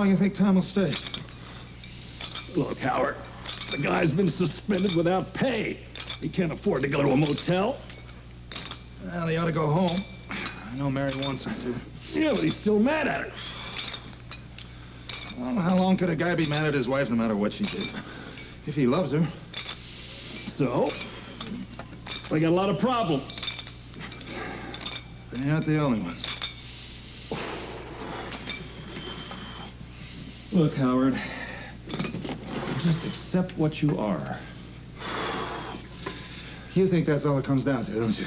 long you think Tom will stay? Look, Howard, the guy's been suspended without pay. He can't afford to go to a motel. Well, he ought to go home. I know Mary wants him to. Yeah, but he's still mad at her. Well, how long could a guy be mad at his wife no matter what she did? If he loves her. So, we got a lot of problems. They aren't the only ones. Look, Howard, just accept what you are. You think that's all it comes down to, don't you?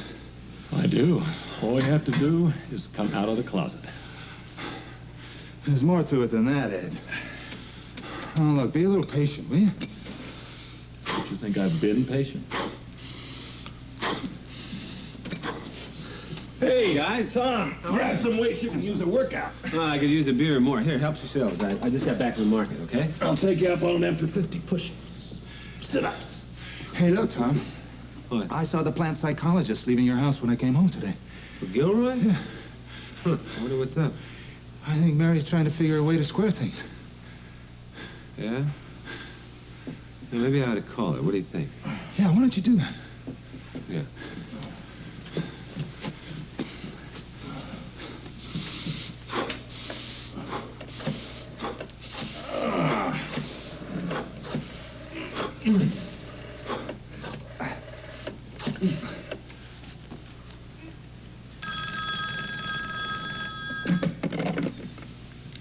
I do. All we have to do is come out of the closet. There's more to it than that, Ed. Oh, look, be a little patient, will you? Don't you think I've been patient? Hey, guys. Tom, grab some weights. You can use a workout. I could use a beer or more. Here, help yourselves. I just got back from the market, okay? I'll take you up on them for 50 push-ups. Sit-ups. Hey, look, Tom. What? I saw the plant psychologist leaving your house when I came home today. Gilroy? Yeah. Huh. I wonder what's up. I think Mary's trying to figure a way to square things. Yeah? Maybe I ought to call her. What do you think? Yeah, why don't you do that? Yeah.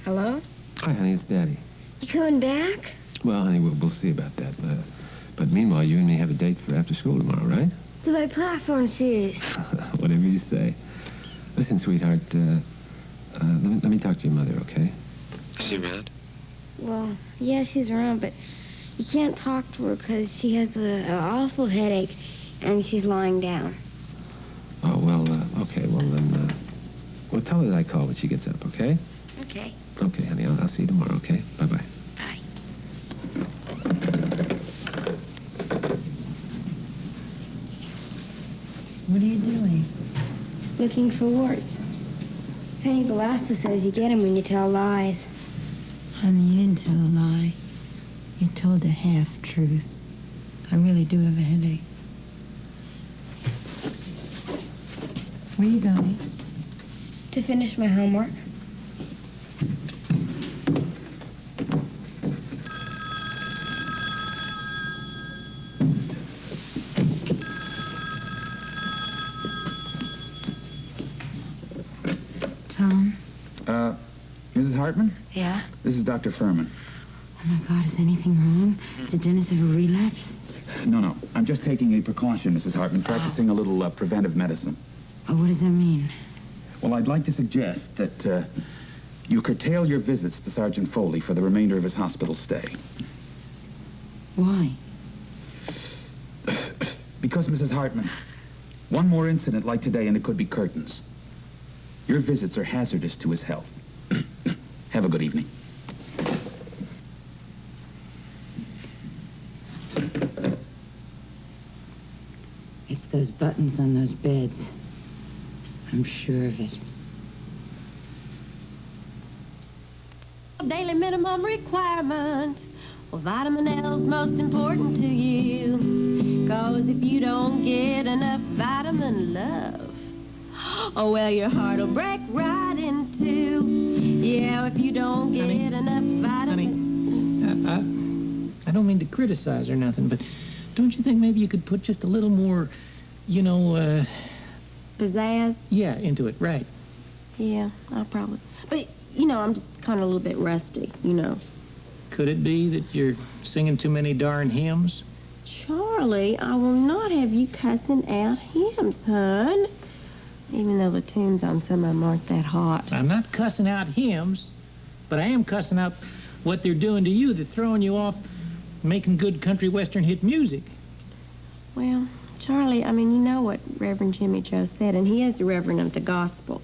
Hello? Hi, honey, it's Daddy. You coming back? Well, honey, we'll see about that. But meanwhile, you and me have a date for after school tomorrow, right? To my platform shoes. Whatever you say. Listen, sweetheart, let me talk to your mother, okay? Is she around? Well, yeah, she's around, but you can't talk to her because she has an awful headache and she's lying down. Oh, well, okay, well, then, well, tell her that I call when she gets up, okay? Okay. Okay, honey, I'll see you tomorrow, okay? Bye-bye. Bye. What are you doing? Looking for warts. Penny Balasta says you get them when you tell lies. Honey, you didn't tell a lie. You told a half-truth. I really do have a headache. Where are you going? To finish my homework. Tom? Mrs. Hartman? Yeah? This is Dr. Furman. Oh, my God, is anything wrong? Did Dennis have a relapse? No. I'm just taking a precaution, Mrs. Hartman, practicing a little preventive medicine. Oh, what does that mean? Well, I'd like to suggest that you curtail your visits to Sergeant Foley for the remainder of his hospital stay. Why? Because, Mrs. Hartman, one more incident like today and it could be curtains. Your visits are hazardous to his health. Have a good evening. It's those buttons on those beds. I'm sure of it. Daily minimum requirement. Well, vitamin L's most important to you. 'Cause if you don't get enough vitamin love, oh, well, your heart'll break right in two. Yeah, if you don't get enough vitamin... Honey, I don't mean to criticize or nothing, but don't you think maybe you could put just a little more, you know, Pizzazz? yeah, into it, right? Yeah, I'll probably... But, you know, I'm just kind of a little bit rusty, you know. Could it be that you're singing too many darn hymns? Charlie, I will not have you cussing out hymns, hon. Even though the tunes on some of them aren't that hot. I'm not cussing out hymns, but I am cussing out what they're doing to you. They're throwing you off making good country western hit music. Well, Charlie, I mean, you know what Reverend Jimmy Joe said, and he is a reverend of the gospel.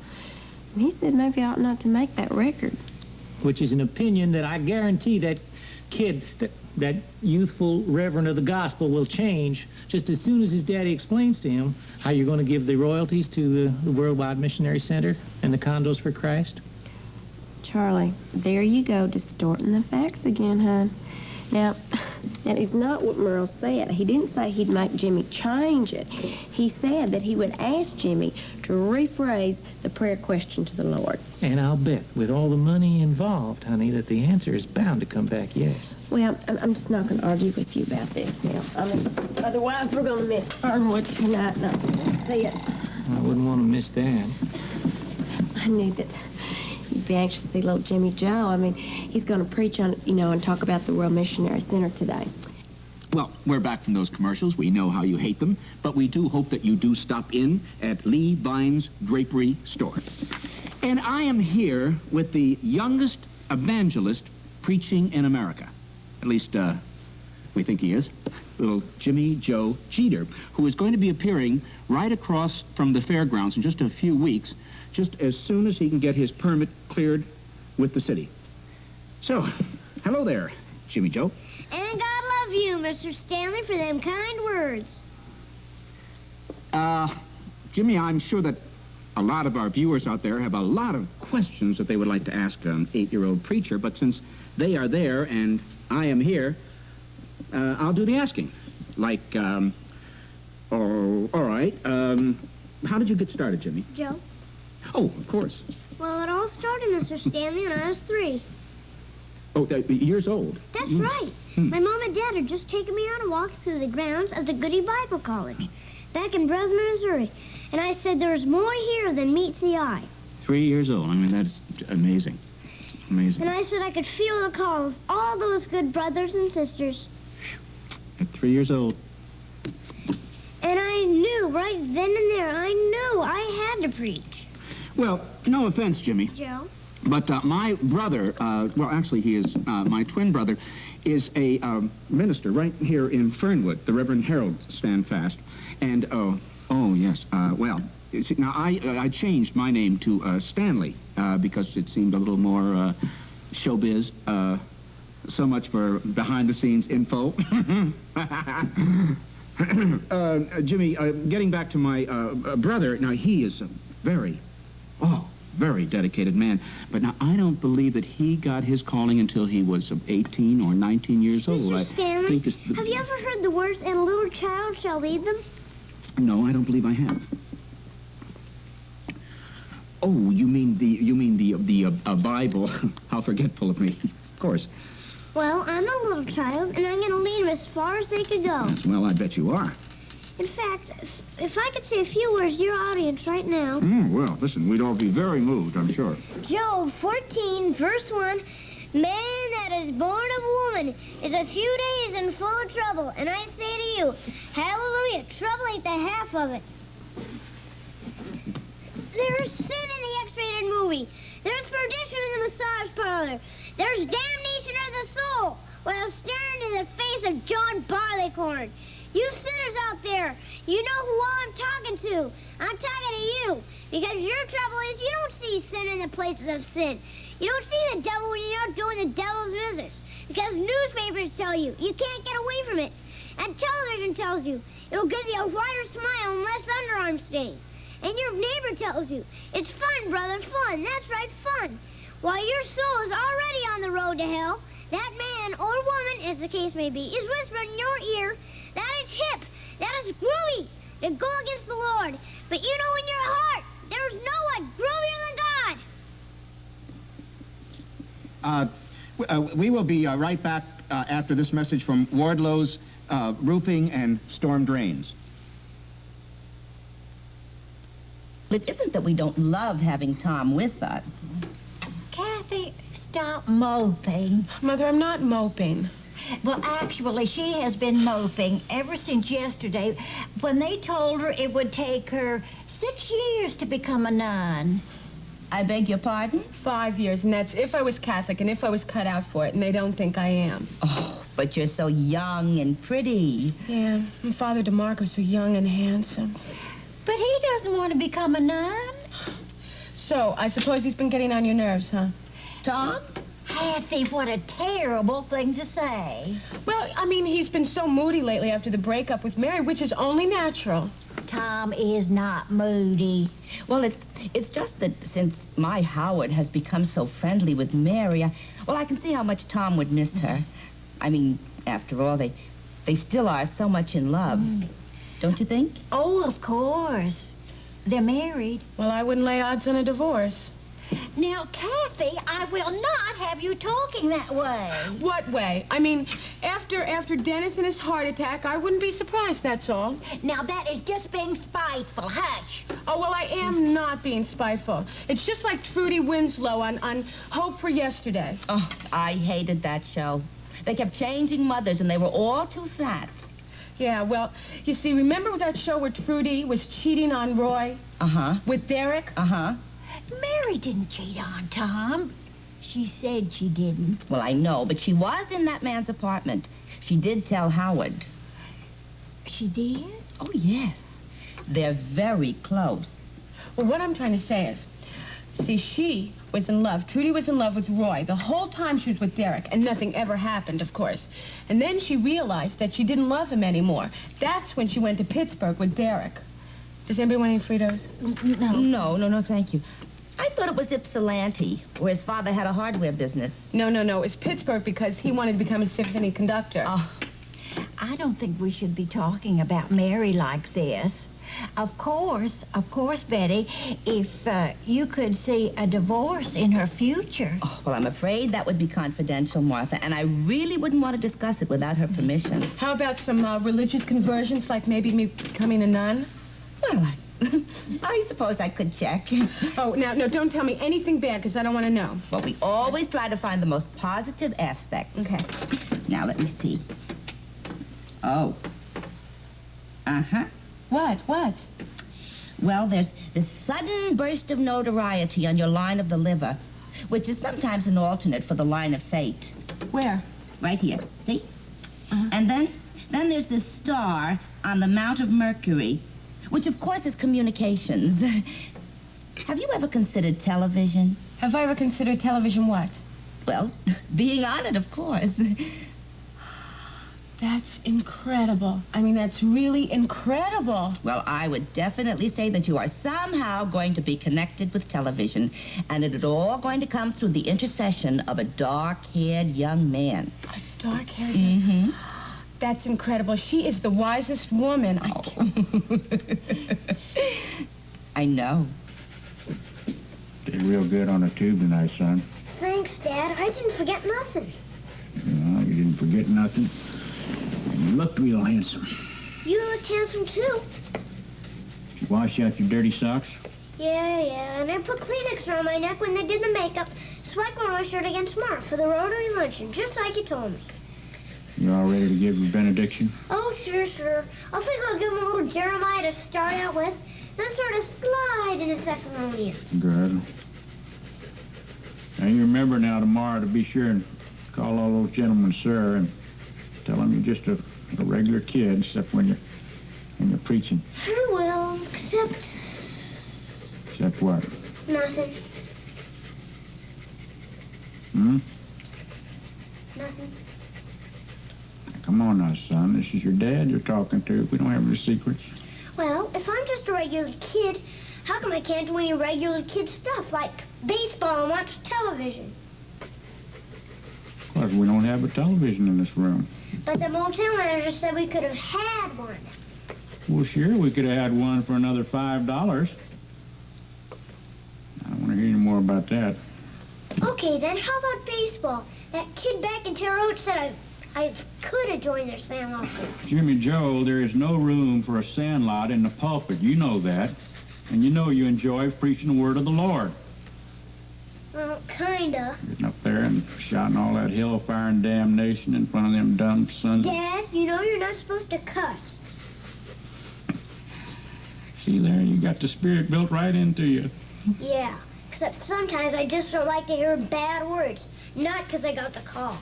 And he said maybe I ought not to make that record. Which is an opinion that I guarantee that kid, that youthful reverend of the gospel will change just as soon as his daddy explains to him how you're going to give the royalties to the Worldwide Missionary Center and the Condos for Christ. Charlie, there you go, distorting the facts again, hon. Now, that is not what Merle said. He didn't say he'd make Jimmy change it. He said that he would ask Jimmy to rephrase the prayer question to the Lord. And I'll bet, with all the money involved, honey, that the answer is bound to come back yes. Well, I'm just not going to argue with you about this now. I mean, otherwise we're going to miss Fernwood tonight, and I can see it. I wouldn't want to miss that. I knew that you'd be anxious to see little Jimmy Joe. I mean, he's going to preach on, and talk about the World Missionary Center today. Well, we're back from those commercials. We know how you hate them, but we do hope that you do stop in at Lee Vine's Drapery Store. And I am here with the youngest evangelist preaching in America. At least, we think he is. Little Jimmy Joe Jeter, who is going to be appearing right across from the fairgrounds in just a few weeks, just as soon as he can get his permit cleared with the city. So, hello there, Jimmy Joe. And God love you, Mr. Stanley, for them kind words. Jimmy, I'm sure that a lot of our viewers out there have a lot of questions that they would like to ask an 8-year-old preacher, but since they are there and I am here, I'll do the asking. Like, all right, how did you get started, Jimmy? Joe? Oh, of course. Well, it all started, Mr. Stanley, when I was 3. Oh, years old. That's right. My mom and dad had just taken me on a walk through the grounds of the Goody Bible College back in Breslin, Missouri. And I said there's more here than meets the eye. 3 years old. I mean, that's amazing. Amazing. And I said I could feel the call of all those good brothers and sisters. At 3 years old. And I knew right then and there, I knew I had to preach. Well, no offense, Jimmy. Joe? But my brother, well, actually, he is, my twin brother, is a minister right here in Fernwood, the Reverend Harold Standfast. And, oh, yes, well, you see, now, I changed my name to Stanley because it seemed a little more showbiz. So much for behind-the-scenes info. Jimmy, getting back to my brother, now, he is a very dedicated man. But now, I don't believe that he got his calling until he was 18 or 19 years old. Mr. Stanley, have you ever heard the words, "And a little child shall lead them"? No, I don't believe I have. Oh, you mean the Bible? How forgetful of me. Of course. Well, I'm a little child, and I'm going to lead them as far as they could go. Well, I bet you are. In fact, if I could say a few words to your audience right now. Well, listen, we'd all be very moved, I'm sure. Job 14, verse 1, "Man that is born of woman is a few days and full of trouble. And I say to you, hallelujah, trouble ain't the half of it." There's sin in the X-rated movie. There's perdition in the massage parlor. There's damnation of the soul while staring in the face of John Barleycorn. You sinners out there, you know who I'm talking to. I'm talking to you. Because your trouble is you don't see sin in the places of sin. You don't see the devil when you're out doing the devil's business. Because newspapers tell you can't get away from it. And television tells you it'll give you a wider smile and less underarm stain. And your neighbor tells you it's fun, brother, fun. That's right, fun. While your soul is already on the road to hell, that man or woman, as the case may be, is whispering in your ear that it's hip, that it's groovy to go against the Lord. But you know in your heart, there's no one groovier than God. We will be right back after this message from Wardlow's Roofing and Storm Drains. It isn't that we don't love having Tom with us. Kathy, stop moping. Mother, I'm not moping. Well, actually, she has been moping ever since yesterday when they told her it would take her 6 years to become a nun. I beg your pardon? 5 years, and that's if I was Catholic and if I was cut out for it, and they don't think I am. Oh, but you're so young and pretty. Yeah, and Father DeMarco's so young and handsome. But he doesn't want to become a nun. So, I suppose he's been getting on your nerves, huh? Tom? Kathy, what a terrible thing to say. Well, I mean, he's been so moody lately after the breakup with Mary, which is only natural. Tom is not moody. Well, it's just that since my Howard has become so friendly with Mary, I can see how much Tom would miss her. I mean, after all, they still are so much in love. Don't you think? Oh, of course. They're married. Well, I wouldn't lay odds on a divorce. Now, Kathy, I will not have you talking that way. What way? I mean, after Dennis and his heart attack, I wouldn't be surprised, that's all. Now, that is just being spiteful. Hush. Oh, well, I am not being spiteful. It's just like Trudy Winslow on Hope for Yesterday. Oh, I hated that show. They kept changing mothers, and they were all too fat. Yeah, well, you see, remember that show where Trudy was cheating on Roy? Uh-huh. With Derek? Uh-huh. Mary didn't cheat on Tom. She said she didn't. Well, I know, but she was in that man's apartment. She did tell Howard. She did? Oh, yes. They're very close. Well, what I'm trying to say is, see, she was in love. Trudy was in love with Roy the whole time she was with Derek, and nothing ever happened, of course. And then she realized that she didn't love him anymore. That's when she went to Pittsburgh with Derek. Does anybody want any Fritos? No, thank you. I thought it was Ypsilanti, where his father had a hardware business. No. It's Pittsburgh because he wanted to become a symphony conductor. Oh, I don't think we should be talking about Mary like this. Of course, Betty, if you could see a divorce in her future. Oh, well, I'm afraid that would be confidential, Martha, and I really wouldn't want to discuss it without her permission. How about some religious conversions, like maybe me becoming a nun? Well, I suppose I could check. Oh, now, no, don't tell me anything bad, because I don't want to know. Well, we always try to find the most positive aspect. Okay. Now, let me see. Oh. Uh-huh. What? Well, there's this sudden burst of notoriety on your line of the liver, which is sometimes an alternate for the line of fate. Where? Right here. See? And then there's this star on the Mount of Mercury, which, of course, is communications. Have you ever considered television? Have I ever considered television what? Well, being on it, of course. That's incredible. I mean, that's really incredible. Well, I would definitely say that you are somehow going to be connected with television, and it is all going to come through the intercession of a dark-haired young man. A dark-haired Mm-hmm. That's incredible. She is the wisest woman. I know. Did real good on the tube tonight, son. Thanks, Dad. I didn't forget nothing. No, you didn't forget nothing. And you looked real handsome. You looked handsome, too. Did you wash out your dirty socks? Yeah. And I put Kleenex around my neck when they did the makeup, so I could wear my shirt again tomorrow for the Rotary luncheon, just like you told me. You all ready to give your benediction? Oh, sure. I think I'll give him a little Jeremiah to start out with, then sort of slide into Thessalonians. Good. Now, you remember now tomorrow to be sure and call all those gentlemen sir and tell them you're just a regular kid, except when you're preaching. I will, except what? nothing. Nothing. Come on now, son. This is your dad you're talking to. We don't have any secrets. Well, if I'm just a regular kid, how come I can't do any regular kid stuff, like baseball and watch television? Because we don't have a television in this room. But the motel manager said we could have had one. Well, sure, we could have had one for another $5. I don't want to hear any more about that. Okay, then how about baseball? That kid back in Terre Haute said I could have joined their sandlot group. Jimmy Joe, there is no room for a sandlot in the pulpit. You know that. And you know you enjoy preaching the word of the Lord. Well, kinda. Getting up there and shouting all that hellfire and damnation in front of them dumb sons. Dad, you know you're not supposed to cuss. See there, you got the spirit built right into you. Yeah, except sometimes I just don't like to hear bad words. Not because I got the call.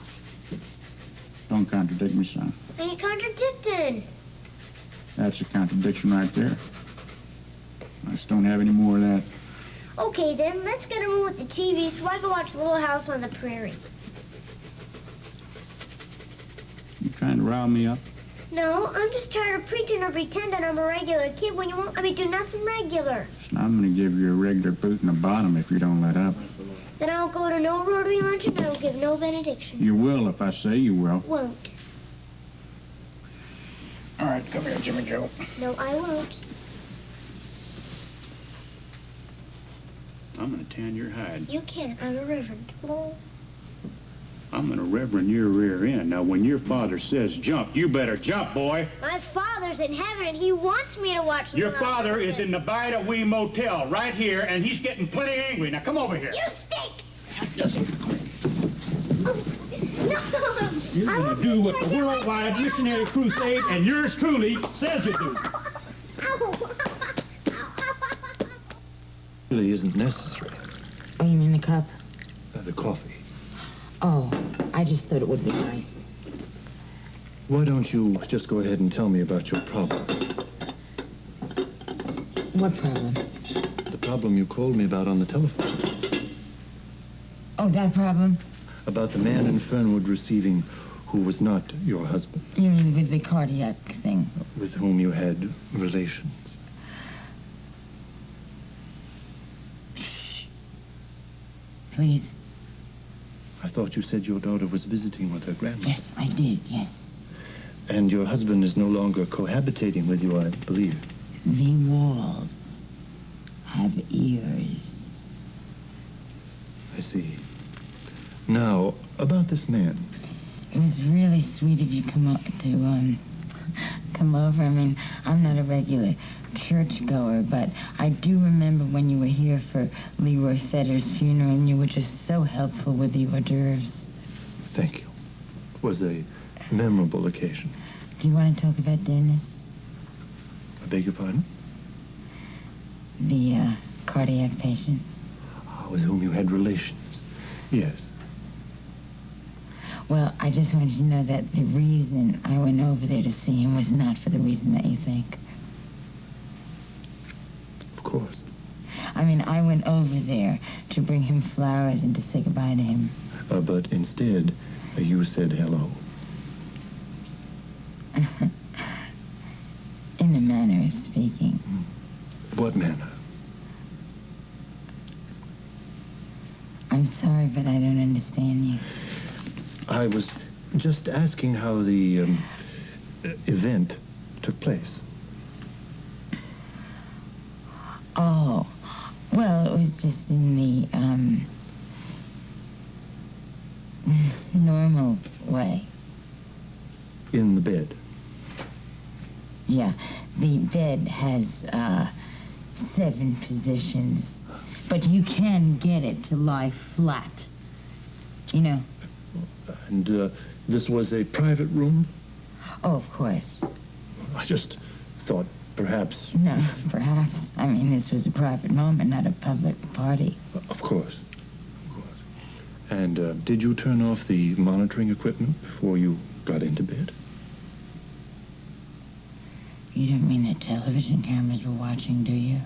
Don't contradict me, son. I ain't contradicting. That's a contradiction right there. I just don't have any more of that. Okay, then, let's get a room with the TV so I can watch Little House on the Prairie. You trying to rile me up? No, I'm just tired of preaching or pretending I'm a regular kid when you won't let me do nothing regular. I'm going to give you a regular boot in the bottom if you don't let up. Then I'll go to no Rotary lunch and I will give no benediction. You will if I say you will. Won't. All right, come here, Jimmy Joe. No, I won't. I'm going to tan your hide. You can't. I'm a reverend. Well, I'm going to reverend your rear end. Now, when your father says jump, you better jump, boy. my father's in heaven and he wants me to watch the Your father is in the Bida Wee Motel right here, and he's getting plenty angry. Now, come over here. You stink! Yes. No! You're going to do what the Worldwide Missionary Crusade and yours truly says you do. Really isn't necessary. Oh, you mean the cup? The coffee. Oh, I just thought it would be nice. Why don't you just go ahead and tell me about your problem? What problem? The problem you called me about on the telephone. Oh, that problem? About the man in Fernwood receiving who was not your husband. You mean with the cardiac thing? With whom you had relations. Please. I thought you said your daughter was visiting with her grandmother. Yes, I did, yes. And your husband is no longer cohabitating with you, I believe. The walls have ears. I see. Now, about this man. It was really sweet of you to come over. I mean, I'm not a regular churchgoer, but I do remember when you were here for Leroy Fetter's funeral, and you were just so helpful with the hors d'oeuvres. Thank you. It was a memorable occasion. Do you want to talk about Dennis? I beg your pardon? The cardiac patient. With whom you had relations. Yes. Well, I just wanted you to know that the reason I went over there to see him was not for the reason that you think. Of course. I mean, I went over there to bring him flowers and to say goodbye to him. But instead, you said hello. In a manner of speaking. What manner? I'm sorry, but I don't understand you. I was just asking how the event took place. Oh, well, it was just in the, normal way. In the bed. Yeah, the bed has, 7 positions, but you can get it to lie flat. You know. And this was a private room? Oh, of course. I just thought perhaps... No, perhaps. I mean, this was a private moment, not a public party. Of course. Of course. And did you turn off the monitoring equipment before you got into bed? You don't mean that television cameras were watching, do you?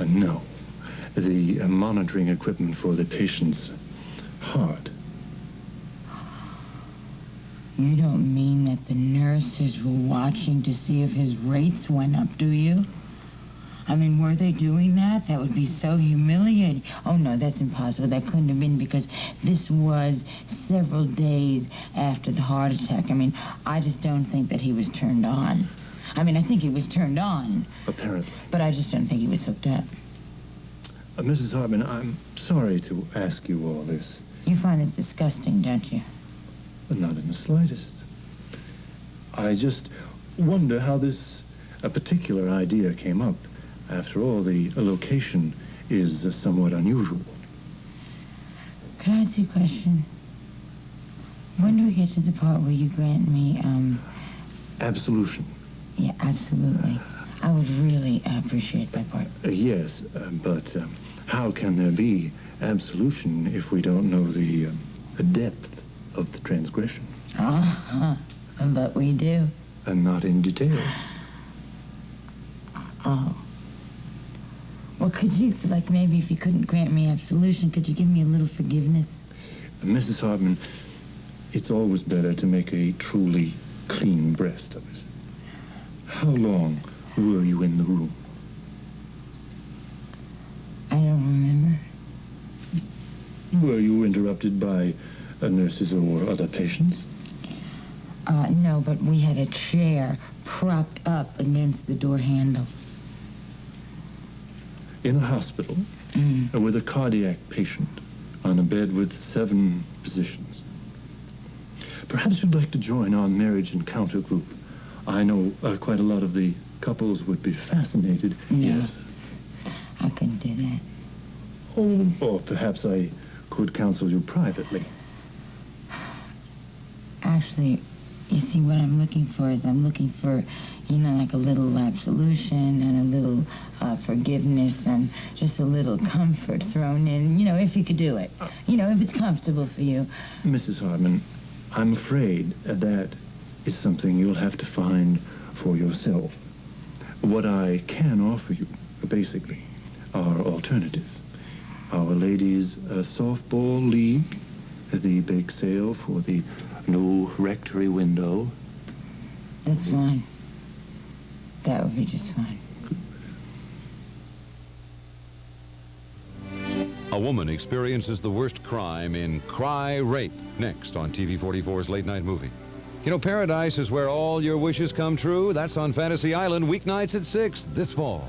No. The monitoring equipment for the patient's heart. You don't mean that the nurses were watching to see if his rates went up, do you? I mean, were they doing that? That would be so humiliating. Oh, no, that's impossible. That couldn't have been because this was several days after the heart attack. I mean, I just don't think that he was turned on. I mean, I think he was turned on. Apparently. But I just don't think he was hooked up. Mrs. Hartman, I'm sorry to ask you all this. You find this disgusting, don't you? Not in the slightest. I just wonder how this particular idea came up. After all, the location is somewhat unusual. Could I ask you a question? When do we get to the part where you grant me, Absolution. Yeah, absolutely. I would really appreciate that part. Yes, but how can there be absolution if we don't know the depth of the transgression? Uh-huh. But we do. And not in detail. Oh. Well, could you, like, maybe if you couldn't grant me absolution, could you give me a little forgiveness? Mrs. Hartman, it's always better to make a truly clean breast of it. How long were you in the room? I don't remember. Were you interrupted by nurses or other patients? No, but we had a chair propped up against the door handle. In a hospital, with a cardiac patient on a bed with 7 physicians. Perhaps you'd like to join our marriage encounter group. I know quite a lot of the couples would be fascinated. No, Yes. I couldn't do that. Oh, or perhaps I could counsel you privately. Actually, you see, what I'm looking for is I'm looking for, like a little absolution and a little forgiveness and just a little comfort thrown in, if you could do it. If it's comfortable for you. Mrs. Hartman, I'm afraid that is something you'll have to find for yourself. What I can offer you, basically, are alternatives. Our Ladies' Softball League, the bake sale for the new rectory window. That's fine. That would be just fine. A woman experiences the worst crime in Cry Rape, next on TV 44's Late Night Movie. Paradise is where all your wishes come true. That's on Fantasy Island, weeknights at 6 this fall.